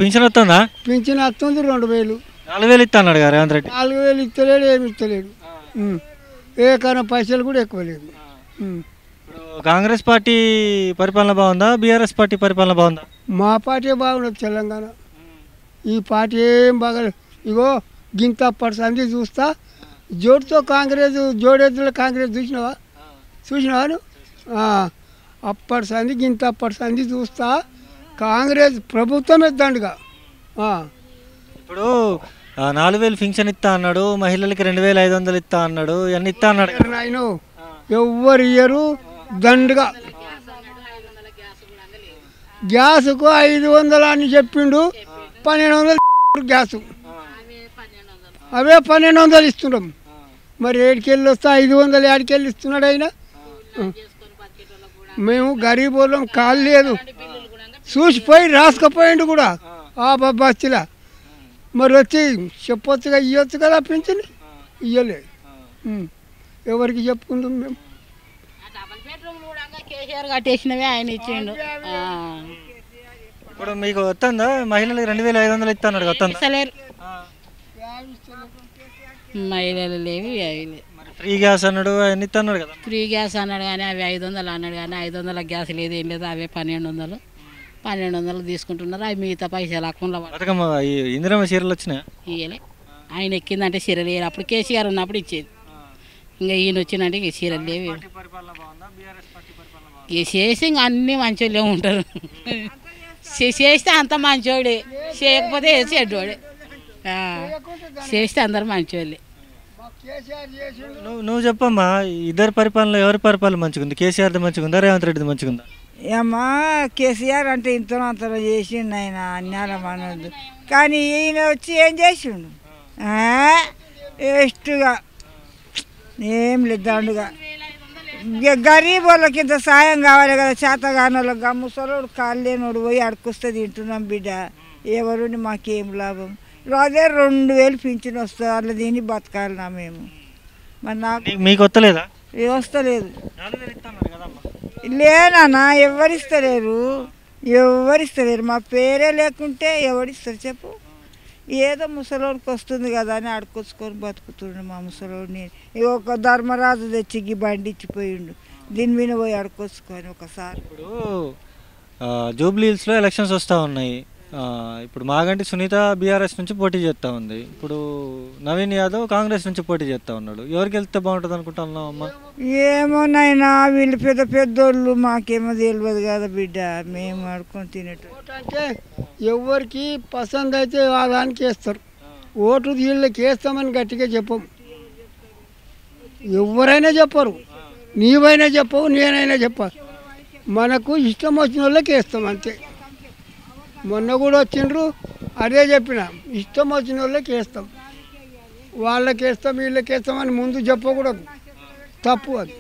Pension వస్తుందా? Pension వస్తుంది 2000. 4000 ఇస్తా అన్నాడు కదా రేవంత్ రెడ్డి. 4000 ఇస్తలేడు, ఏమి ఇస్తలేడు. ఏ కన్నా పైసలు కూడా ఎక్కువ లేదు. ఇప్పుడు కాంగ్రెస్ పార్టీ పరిపాలన బాగుందా, బీఆర్ఎస్ పార్టీ పరిపాలన బాగుందా? మా పార్టీ బాగుండదు తెలంగాణ. ఈ పార్టీ ఏం బాగా ఇగో గింత అప్పటి సంధి చూస్తా. జోడుతో కాంగ్రెస్, జోడెద్దుల కాంగ్రెస్ చూసినావా నువ్వు? అప్పటి సంధి గింత అప్పటి సంధి చూస్తా. కాంగ్రెస్ ప్రభుత్వమే దండుగా. ఇప్పుడు 4000 పింఛన్ ఇస్తా అన్నాడు, మహిళలకి 2500 ఇస్తా అన్నాడు, ఇవన్నీ ఇస్తా అన్నాడు. ఆయన ఎవ్వరు ఇయ్యరు దండుగా. గ్యాస్కు 500 అని చెప్పిండు, 1200 గ్యాసు. అవే 1200 ఇస్తున్నాం. మరి ఏడికెళ్ళి వస్తా 500 ఏడికెళ్ళి ఇస్తున్నాడు ఆయన. మేము గరీబ్ వాళ్ళం, కాలు లేదు, చూసిపోయి రాసుకపోయిండు కూడా ఆ బస్సులా. మరి వచ్చి చెప్పొచ్చుగా, ఇవ్వచ్చు కదా పింఛన్, ఇవ్వలేదు. ఎవరికి చెప్పుకుంటాం మేము? కేసీఆర్ కట్టేసినవే ఆయన ఇచ్చిండు. ఇప్పుడు మీకు వస్తుందా? మహిళలకు 2500 ఇస్తా అన్నాడు, వస్తుందా? మహిళలు లేవి, అవి లేవు. ఫ్రీ గ్యాస్ అన్నాడు, అవన్నీ ఇస్తా అన్నాడు కదా. ఫ్రీ గ్యాస్ అన్నాడు కానీ అవి 500 అన్నాడు కానీ 500 గ్యాస్ లేదు, ఏం లేదు. అవే 1200 తీసుకుంటున్నారు. అవి మిగతా పైసలు అకౌంట్లో బతుకమ్మ ఇందిరమ్మ చీరలు వచ్చినాయి. ఇయ్యలే. ఆయన ఎక్కిందంటే చీరలు ఇయ్యాలి. అప్పుడు కేసీఆర్ ఉన్నప్పుడు ఇచ్చేది. ఇంకా ఈయన వచ్చిందంటే ఇక చీరలు లేవి. ఇక చేసి ఇంకా అన్నీ మంచోళ్ళే ఉంటారు. చేస్తే అంత మంచోడే, చేయకపోతే చెడ్డోడే. చేస్తే అందరు మంచోళ్ళే. నువ్వు చెప్పమ్మా, ఇద్దరు పరిపాలనలో ఎవరి పరిపాలన మంచిగుంది? కేసీఆర్ది మంచిగుందా, రేవంత్ రెడ్డిది మంచిగుందా? ఏమ్మా కేసీఆర్ అంటే ఇంతలో అంతలో చేసిండు ఆయన, అన్యాయం అనొద్దు. కానీ ఈయన వచ్చి ఏం చేసిండు? వేస్ట్గా ఏం లేదు, దండుగా. గరీబ్ వాళ్ళకి ఇంత సాయం కావాలి కదా, చేతగాని వాళ్ళకి. ముసలోడు కాళ్ళు లేనోడు పోయి అడుకొస్తే తింటున్నాం బిడ్డ. ఎవరుని మాకేం లాభం? అదే 2000 పింఛన్ వస్తుంది, అట్లా దీన్ని బతకాలనా మేము? మరి నాకు మీకు వస్తలేదా? వస్తలేదు. లేనా ఎవరిస్తలేరు, మా పేరే లేకుంటే ఎవరిస్తారు చెప్పు? ఏదో ముసలోడికి వస్తుంది కదా అని అడుకొచ్చుకొని బతుకుతుండు మా ముసలోడిని. ఒక ధర్మరాజు తెచ్చి బండి ఇచ్చిపోయిండు, దీని మీద పోయి అడుకొచ్చుకొని ఒకసారి. ఇప్పుడు జూబ్లీ హిల్స్లో ఎలక్షన్స్ వస్తూ ఉన్నాయి. ఇప్పుడు మాగంటి సునీత బీఆర్ఎస్ నుంచి పోటీ చేస్తూ ఉంది. ఇప్పుడు నవీన్ యాదవ్ కాంగ్రెస్ నుంచి పోటీ చేస్తూ ఉన్నాడు. ఎవరికి వెళ్తే బాగుంటుంది అనుకుంటున్నావు అమ్మా? ఏమోనైనా వీళ్ళు పెద్ద పెద్దోళ్ళు, మాకేమో తెలియదు కదా బిడ్డ, మేము ఆడుకొని తినేటోళ్ళు. అంటే ఎవరికి పసంద్ అయితే ఆ దానికి వేస్తారు. ఓటు వీళ్ళకి వేస్తామని గట్టిగా చెప్పం. ఎవరైనా చెప్పరు, నీవైనా చెప్పవు, నేనైనా చెప్పారు. మనకు ఇష్టం వచ్చిన వాళ్ళకి వేస్తాం అంతే. మొన్న కూడా వచ్చిండ్రు, అదే చెప్పిన, ఇష్టం వచ్చిన వాళ్ళకి వేస్తాం. వాళ్ళకి వేస్తాం, వీళ్ళకి వేస్తామని ముందు చెప్పకూడదు, తప్పు అది.